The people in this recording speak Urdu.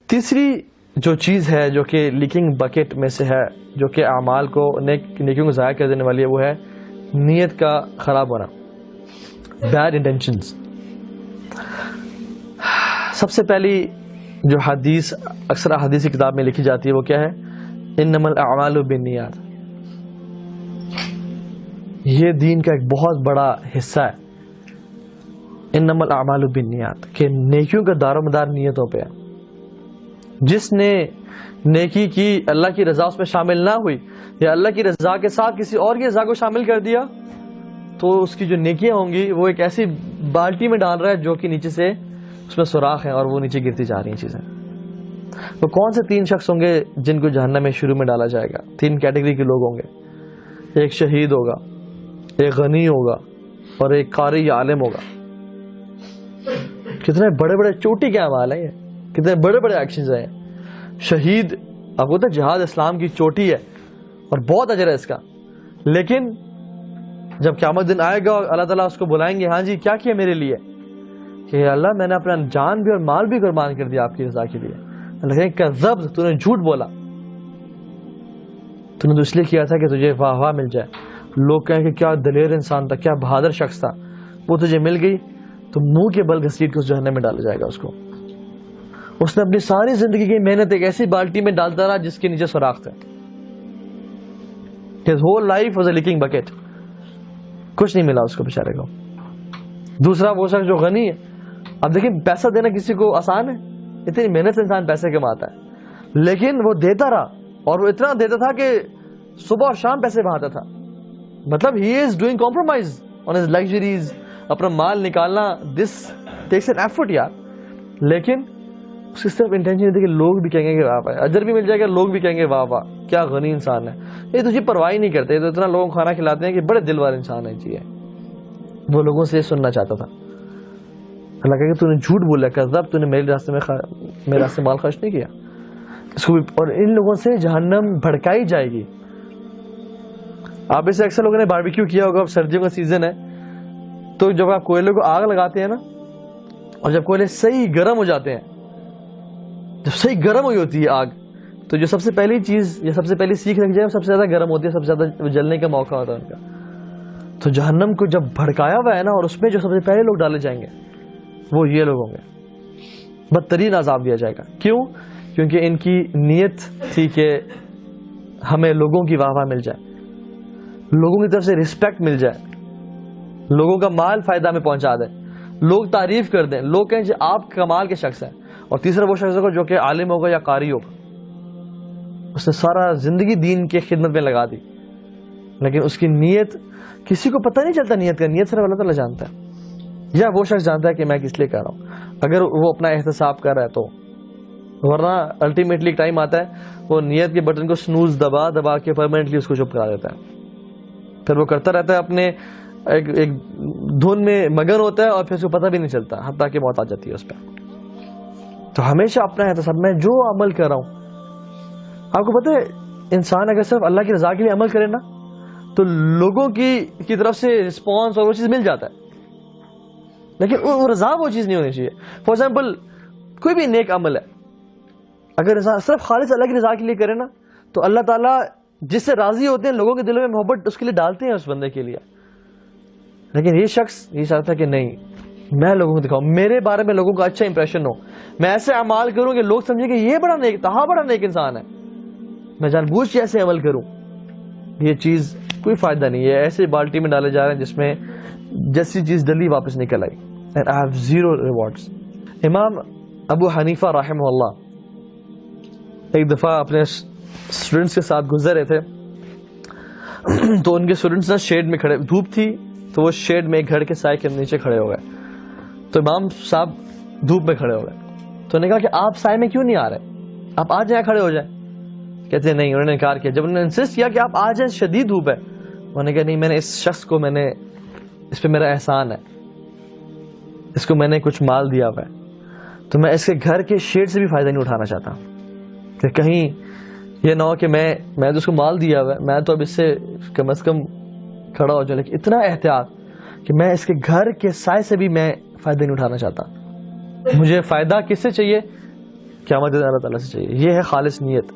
تیسری جو چیز ہے جو کہ لیکنگ بکیٹ میں سے ہے، جو کہ اعمال کو نیکیوں کو ضائع کر دینے والی ہے، وہ ہے نیت کا خراب ہونا، بیڈ انٹینشنز۔ سب سے پہلی جو حدیث اکثر احادیث کی کتاب میں لکھی جاتی ہے وہ کیا ہے؟ انما الاعمال بالنیات۔ یہ دین کا ایک بہت بڑا حصہ ہے، انما الاعمال بالنیات، کہ نیکیوں کا دار و مدار نیتوں پہ ہے۔ جس نے نیکی کی اللہ کی رضا اس میں شامل نہ ہوئی، یا اللہ کی رضا کے ساتھ کسی اور کی رضا کو شامل کر دیا، تو اس کی جو نیکیاں ہوں گی وہ ایک ایسی بالٹی میں ڈال رہا ہے جو کہ نیچے سے اس میں سوراخ ہیں اور وہ نیچے گرتی جا رہی ہیں چیزیں۔ تو کون سے 3 شخص ہوں گے جن کو جہنم میں شروع میں ڈالا جائے گا؟ 3 کیٹیگری کے لوگ ہوں گے، ایک شہید ہوگا، ایک غنی ہوگا، اور ایک قاری یا عالم ہوگا۔ کتنے بڑے بڑے چوٹی کے اعمال ہیں، یہ کتنے بڑے بڑے ایکشنز ہیں۔ شہید آپ کو پتہ ہے جہاد اسلام کی چوٹی ہے اور بہت اجر ہے اس کا، لیکن جب قیامت دن آئے گا اور اللہ تعالیٰ اس کو بلائیں گے، ہاں جی کیا کیا میرے لیے؟ کہ اللہ میں نے اپنا جان بھی اور مال بھی قربان کر دیا آپ کی رضا کے لیے۔ اللہ کہیں کذبت، تو نے جھوٹ بولا، تو نے تو اس لیے کیا تھا کہ تجھے واہ واہ مل جائے، لوگ کہیں کہ کیا دلیر انسان تھا، کیا بہادر شخص تھا، وہ تجھے مل گئی تو منہ کے بل گھسیٹ کے اس جہنم میں ڈالا جائے گا اس کو۔ اس نے اپنی ساری زندگی کی محنت ایک ایسی بالٹی میں ڈالتا رہا جس کے نیچے سوراخ تھے۔ His whole life was a leaking bucket، کچھ نہیں ملا اس کو بیچارے کو۔ دوسرا وہ شخص جو غنی ہے، اب دیکھیں پیسہ دینا کسی کو آسان ہے؟ اتنی محنت سے انسان پیسے کماتا ہے، لیکن وہ دیتا رہا، اور وہ اتنا دیتا تھا کہ صبح اور شام پیسے بہاتا تھا۔ مطلب he is doing compromise on his luxuries، اپنا مال نکالنا، this takes an effort یار۔ لیکن اس کی صرف انٹینشن تھی کہ لوگ بھی کہیں گے کہ واہ واہ، اجر بھی مل جائے گا، لوگ بھی کہیں گے واہ واہ کیا غنی انسان ہے، یہ تجھے پرواہ ہی نہیں کرتے، یہ تو اتنا لوگوں کو کھانا کھلاتے ہیں کہ بڑے دل والے انسان ہے جی ہے۔ وہ لوگوں سے یہ سننا چاہتا تھا۔ اللہ کہے کہ تو نے جھوٹ بولا، کذب، تو نے میرے راستے مال خرچ نہیں کیا اس کو بھی۔ اور ان لوگوں سے جہنم بھڑکائی جائے گی۔ آپ میں سے اکثر لوگوں نے باربیکیو کیا ہوگا، اب سردیوں کا سیزن ہے، تو جب آپ کوئلے کو آگ لگاتے ہیں نا، اور جب کوئلے صحیح گرم ہو جاتے ہیں، جب صحیح گرم ہوئی ہوتی ہے آگ، تو جو سب سے پہلی چیز یا سب سے پہلی سیکھ رکھ جائے، سب سے زیادہ گرم ہوتی ہے، سب سے زیادہ جلنے کا موقع ہوتا ہے ان کا۔ تو جہنم کو جب بھڑکایا ہوا ہے نا، اور اس میں جو سب سے پہلے لوگ ڈالے جائیں گے وہ یہ لوگ ہوں گے، بدترین عذاب دیا جائے گا۔ کیوں؟ کیونکہ ان کی نیت تھی کہ ہمیں لوگوں کی واہ واہ مل جائے، لوگوں کی طرف سے رسپیکٹ مل جائے، لوگوں کا مال فائدہ میں پہنچا دیں، لوگ تعریف کر دیں، لوگ کہیں کہ آپ کمال کے شخص ہیں۔ اور تیسرا وہ شخص ہوگا جو کہ عالم ہوگا یا قاری ہوگا، اس نے سارا زندگی دین کی خدمت میں لگا دی، لیکن اس کی نیت کسی کو پتہ نہیں چلتا، نیت کا، نیت صرف اللہ تعالیٰ جانتا ہے، یا وہ شخص جانتا ہے کہ میں کس لیے کر رہا ہوں، اگر وہ اپنا احتساب کر رہا ہے تو۔ ورنہ الٹیمیٹلی ایک ٹائم آتا ہے وہ نیت کے بٹن کو سنوز دبا دبا کے پرماننٹلی اس کو چپ کرا دیتا ہے، پھر وہ کرتا رہتا ہے، اپنے ایک دھن میں مگن ہوتا ہے، اور پھر اس کو پتہ بھی نہیں چلتا، حتیٰ کہ موت آ جاتی ہے اس پہ۔ تو ہمیشہ اپنا احتساب، میں جو عمل کر رہا ہوں، آپ کو پتہ ہے انسان اگر صرف اللہ کی رضا کے لیے عمل کرے نا، تو لوگوں کی طرف سے رسپانس اور وہ چیز مل جاتا ہے، لیکن وہ رضا وہ چیز نہیں ہونی چاہیے۔ فار ایگزامپل کوئی بھی نیک عمل ہے، اگر صرف خالص اللہ کی رضا کے لیے کرے نا، تو اللہ تعالیٰ جس سے راضی ہوتے ہیں لوگوں کے دلوں میں محبت اس کے لیے ڈالتے ہیں اس بندے کے لیے۔ لیکن یہ شخص یہ چاہتا ہے کہ نہیں، میں لوگوں کو دکھاؤں، میرے بارے میں لوگوں کا اچھا امپریشن ہو، میں ایسے اعمال کروں کہ لوگ سمجھیں کہ یہ بڑا نیک، تہا بڑا نیک انسان ہے، میں جان بوجھ کے ایسے عمل کروں۔ یہ چیز کوئی فائدہ نہیں ہے، ایسے بالٹی میں ڈالے جا رہے ہیں جس میں جیسی چیز ڈلی واپس نکل آئی، and I have zero rewards۔ امام ابو حنیفہ رحمہ اللہ ایک دفعہ اپنے اسٹوڈنٹس کے ساتھ گزر رہے تھے، تو ان کے اسٹوڈنٹس نا شیڈ میں کھڑے، دھوپ تھی تو وہ شیڈ میں ایک گھر کے سائے کے نیچے کھڑے ہو گئے، تو امام صاحب دھوپ میں کھڑے ہو گئے، تو انہوں نے کہا کہ آپ سائے میں کیوں نہیں آ رہے، آپ آ جائیں کھڑے ہو جائیں۔ کہتے ہیں نہیں، انہوں نے انکار کیا۔ جب انہوں نے انسسٹ کیا کہ آپ آ جائیں، شدید دھوپ ہے، انہوں نے کہا نہیں، میں نے اس شخص کو، اس پہ میرا احسان ہے، اس کو میں نے کچھ مال دیا ہوا ہے، تو میں اس کے گھر کے شیڈ سے بھی فائدہ نہیں اٹھانا چاہتا، کہ کہیں یہ نہ ہو کہ میں تو اس کو مال دیا ہوا ہے، میں تو اب اس سے کم از کم کھڑا ہو جاؤں، لیکن اتنا احتیاط کہ میں اس کے گھر کے سائے سے بھی میں فائدہ نہیں اٹھانا چاہتا۔ مجھے فائدہ کس سے چاہیے؟ قیامت اللہ تعالیٰ سے چاہیے. یہ ہے خالص نیت.